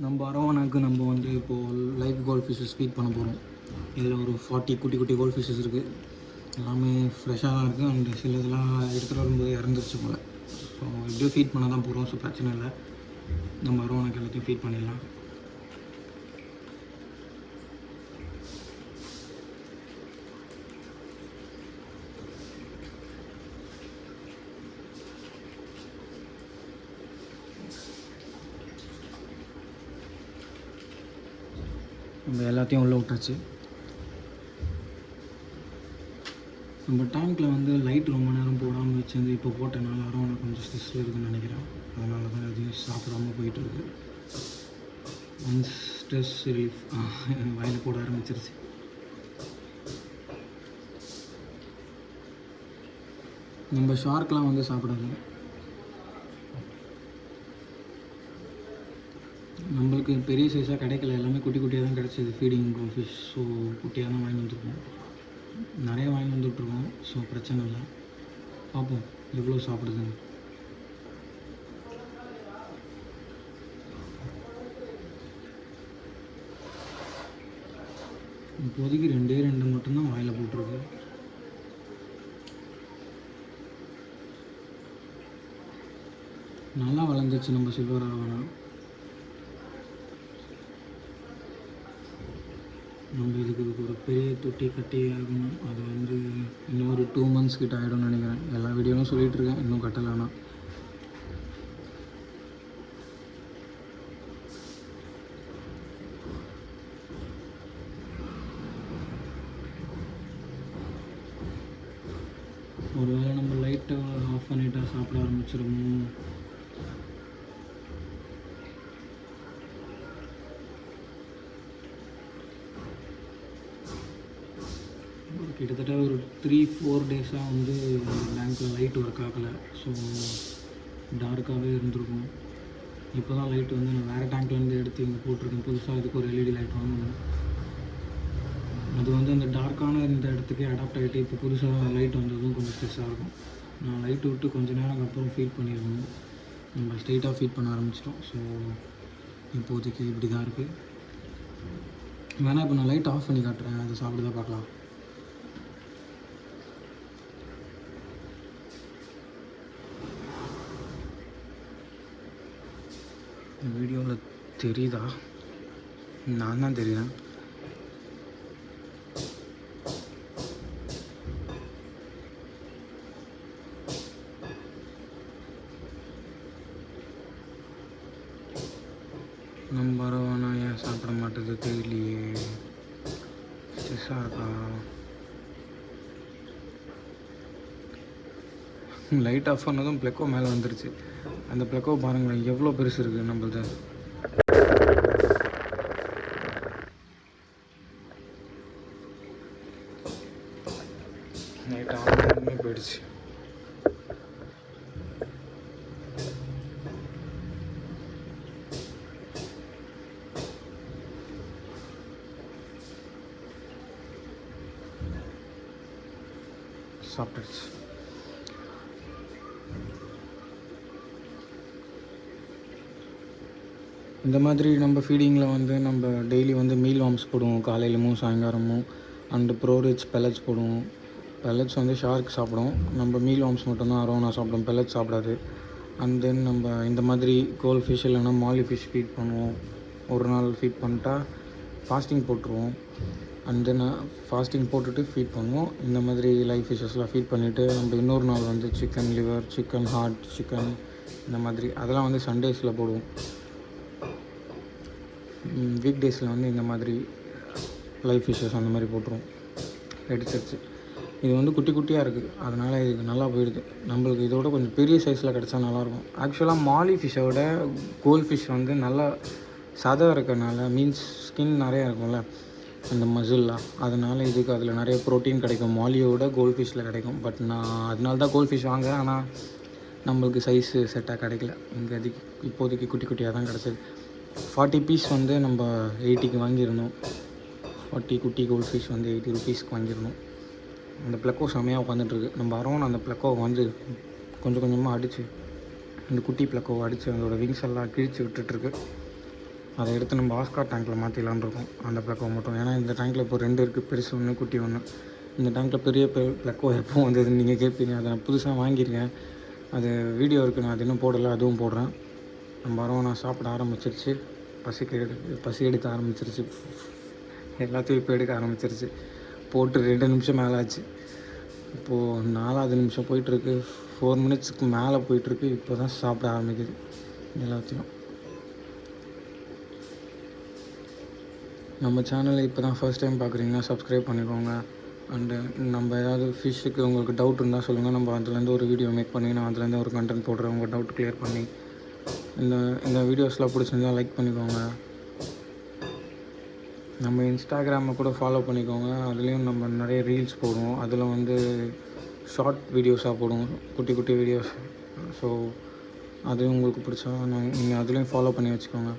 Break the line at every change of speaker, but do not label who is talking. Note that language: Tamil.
நம்ம அரவணைக்கு நம்ம வந்து இப்போது லைவ் கோல்ட் ஃபிஷ்ஷஸ் ஃபீட் பண்ண போகிறோம். இதில் ஒரு 40 குட்டி குட்டி கோல்ட் ஃபிஷ்ஷஸ் இருக்குது. எல்லாமே ஃப்ரெஷ்ஷாக தான் இருக்குது. அண்ட் சில இதெல்லாம் எடுத்துகிட்டு வரும்போது இறந்துருச்சு போல். ஸோ எப்படியோ ஃபீட் பண்ண தான் போகிறோம். ஸோ பிரச்சனை இல்லை, நம்ம அரவணைக்கு எல்லாத்தையும் ஃபீட் பண்ணிடலாம். நம்ம எல்லாத்தையும் உள்ளே விட்டாச்சு. நம்ம டேங்க்கில் வந்து லைட் ரொம்ப நேரம் போடாமல் வச்சுருந்து இப்போ போட்டனால அரவணை கொஞ்சம் ஸ்ட்ரெஸ்ஸில் இருக்குதுன்னு நினைக்கிறேன். அதனால தான் எதையும் சாப்பிடாமல் போயிட்டுருக்கு. ஒன்ஸ் ஸ்ட்ரெஸ் ரிலீஃப் வயலில் போட ஆரம்பிச்சிருச்சு. நம்ம ஷார்க்லாம் வந்து சாப்பிடாது. நம்மளுக்கு பெரிய சைஸாக கிடைக்கல, எல்லாமே குட்டி குட்டியாக தான் கிடச்சிது ஃபீடிங் கோல்ட் ஃபிஷ். ஸோ குட்டியாக தான் வாங்கி வந்துருக்கோம். நிறைய வாங்கி வந்துட்ருக்கோம். ஸோ பிரச்சனை இல்லை, பார்ப்போம் எவ்வளோ சாப்பிடுதுன்னு. இப்போதைக்கு 2 மட்டும்தான் வாயில் போட்டிருக்கு. நல்லா வளர்ந்துச்சு நம்ம சில்வர் அரவணை. நம்ம இதுக்கு ஒரு பெரிய தொட்டி கட்டி ஆகணும். அது வந்து இன்னும் ஒரு 2 months கிட்ட ஆகிடும்னு நினைக்கிறேன். எல்லா வீடியோவும் சொல்லிகிட்ருக்கேன், இன்னும் கட்டலைனா. ஒரு வேளை நம்ம லைட்டை ஆஃப் பண்ணிட்டா சாப்பிட ஆரம்பிச்சிருமோ. கிட்டத்தட்ட ஒரு 3-4 days வந்து டேங்க்கில் லைட் ஒர்க் ஆகலை. ஸோ டார்க்காகவே இருந்திருக்கும். இப்போ தான் லைட் வந்து நான் வேறு டேங்க்லேருந்து எடுத்து இங்கே போட்டிருக்கேன். புதுசாக இதுக்கு ஒரு LED லைட் வாங்கணும். அது வந்து அந்த டார்க்கான இந்த இடத்துக்கே அடாப்ட் ஆகிட்டு இப்போ புதுசாக லைட் வந்ததும் கொஞ்சம் ஸ்ட்ரெஸ்ஸாக இருக்கும். நான் லைட்டு விட்டு கொஞ்சம் நேரம் அப்புறம் ஃபீட் பண்ணியிருக்கணும். நம்ம ஸ்ட்ரெயிட்டாக ஃபீட் பண்ண ஆரம்பிச்சிட்டோம். ஸோ இப்போதைக்கு இப்படி தான் இருக்குது. வேணால் இப்போ நான் லைட் ஆஃப் பண்ணி காட்டுறேன், அதை சாப்பிட்டு தான் பார்க்கலாம். வீடியோவில் தெரியுதா? நான் தான் தெரியுறேன். நம்ம அரவணை ஏன் சாப்பிட மாட்டேது தெரியலையே. ஸ்ட்ரெஸ்ஸாக இருக்கா? லைட் ஆஃப் பண்ணதும் ப்ளெக்கோ மேலே வந்துருச்சு. அந்த ப்ளெக்கோ பாருங்களேன் எவ்வளோ பெருசு இருக்குது நம்மளது. நைட் ஆனதுமே போயிடுச்சு. சாப்பிட்டுருச்சு. இந்த மாதிரி நம்ம ஃபீடிங்கில் வந்து நம்ம டெய்லி வந்து மீல் வார்ம்ஸ் போடுவோம், காலையிலமும் சாயங்காலமும். அண்டு ப்ரோரிச் பெல்லட்ஸ் போடுவோம். பெல்லட்ஸ் வந்து ஷார்க் சாப்பிடும். நம்ம மீல் வார்ம்ஸ் மட்டும்தான் அரவணை சாப்பிடும், பெல்லட்ஸ் சாப்பிடாது. அண்ட் தென் நம்ம இந்த மாதிரி கோல்ட் ஃபிஷ் இல்லைன்னா மாலி ஃபிஷ் ஃபீட் பண்ணுவோம். ஒரு நாள் ஃபீட் பண்ணிட்டா ஃபாஸ்டிங் போட்டுருவோம். அண்ட் தென் ஃபாஸ்டிங் போட்டுட்டு ஃபீட் பண்ணுவோம். இந்த மாதிரி லைவ் ஃபிஷ்ஷஸ்லாம் ஃபீட் பண்ணிவிட்டு நம்ம இன்னொரு நாள் வந்து chicken liver, chicken heart, chicken இந்த மாதிரி அதெல்லாம் வந்து சண்டேஸில் போடுவோம். வீக் டேஸில் வந்து இந்த மாதிரி லைவ் ஃபிஷ்ஷஸ் அந்த மாதிரி போட்டுருவோம். எடுத்துருச்சு. இது வந்து குட்டி குட்டியாக இருக்குது, அதனால் இதுக்கு நல்லா போயிடுது. நம்மளுக்கு இதோட கொஞ்சம் பெரிய சைஸில் கிடச்சா நல்லாயிருக்கும். ஆக்சுவலாக மாலி ஃபிஷ்ஷோட கோல்ட் ஃபிஷ் வந்து நல்லா சதை இருக்கிறனால, மீன்ஸ் ஸ்கின் நிறையா இருக்கும்ல அந்த மசில்லாம், அதனால் இதுக்கு அதில் நிறைய ப்ரோட்டீன் கிடைக்கும். மாலியோட கோல்ட் ஃபிஷ்ஷில் கிடைக்கும். பட் நான் அதனால தான் கோல்ட் ஃபிஷ் வாங்குறேன். ஆனால் நம்மளுக்கு சைஸு செட்டாக கிடைக்கல. இங்கே அதுக்கு இப்போதைக்கு குட்டி குட்டியாக தான் கிடச்சிது. 40 பீஸ் வந்து நம்ம 80க்கு வாங்கியிருந்தோம். 40 குட்டி கோல்ட் ஃபிஷ் வந்து 80 rupeesக்கு வாங்கியிருந்தோம். அந்த ப்ளக்கோ செம்மையாக உட்காந்துட்ருக்கு. நம்ம அரவணை அந்த ப்ளக்கோவை வந்து கொஞ்சம் கொஞ்சமாக அடித்து, இந்த குட்டி ப்ளக்கோவை அடித்து அதோடய விங்ஸ் எல்லாம் கிழித்து விட்டுட்டுருக்கு. அதை எடுத்து நம்ம ஆஸ்கார் டேங்க்கில் மாற்றிடலான்னு இருக்கோம் அந்த ப்ளக்கோ மட்டும். ஏன்னா இந்த டேங்க்கில் இப்போ 2 இருக்குது, பெருசு ஒன்று குட்டி ஒன்று. இந்த டேங்க்கில் பெரிய ப்ளக்கோ எப்போ வந்ததுன்னு நீங்கள் கேட்பீங்க. அதை நான் புதுசாக வாங்கியிருக்கேன், அது வீடியோ இருக்குது, நான் அது இன்னும் போடலை, அதுவும் போடுறேன். நம்ம வரவும் நான் சாப்பிட ஆரம்பிச்சிருச்சு, பசி எடுக்க ஆரம்பிச்சிருச்சு, எல்லாத்தையும் இப்போ எடுக்க ஆரம்பிச்சிருச்சு. போட்டு 2 நிமிஷம் மேலே ஆச்சு. இப்போது 4வது நிமிஷம் போயிட்டுருக்கு, 4 மினிட்ஸுக்கு மேலே போயிட்டுருக்கு. இப்போ தான் சாப்பிட ஆரம்பிக்குது எல்லாத்தையும். நம்ம சேனலை இப்போ தான் ஃபர்ஸ்ட் டைம் பார்க்குறீங்கன்னா சப்ஸ்கிரைப் பண்ணிக்கோங்க. அண்டு நம்ம ஏதாவது ஃபிஷ்ஷுக்கு உங்களுக்கு டவுட் இருந்தால் சொல்லுங்கள், நம்ம அதுலேருந்து ஒரு வீடியோ மேக் பண்ணி நான் அதுலேருந்து ஒரு கண்டென்ட் போடுறேன், உங்கள் டவுட் கிளியர் பண்ணி. இந்த வீடியோஸ்லாம் பிடிச்சிருந்தால் லைக் பண்ணிக்கோங்க. நம்ம இன்ஸ்டாகிராமை கூட ஃபாலோ பண்ணிக்கோங்க, அதுலேயும் நம்ம நிறைய ரீல்ஸ் போடுவோம், அதில் வந்து ஷார்ட் வீடியோஸாக போடுவோம், குட்டி குட்டி வீடியோஸ். ஸோ அது உங்களுக்கு பிடிச்சா நீங்கள் அதுலேயும் ஃபாலோ பண்ணி வச்சுக்கோங்க.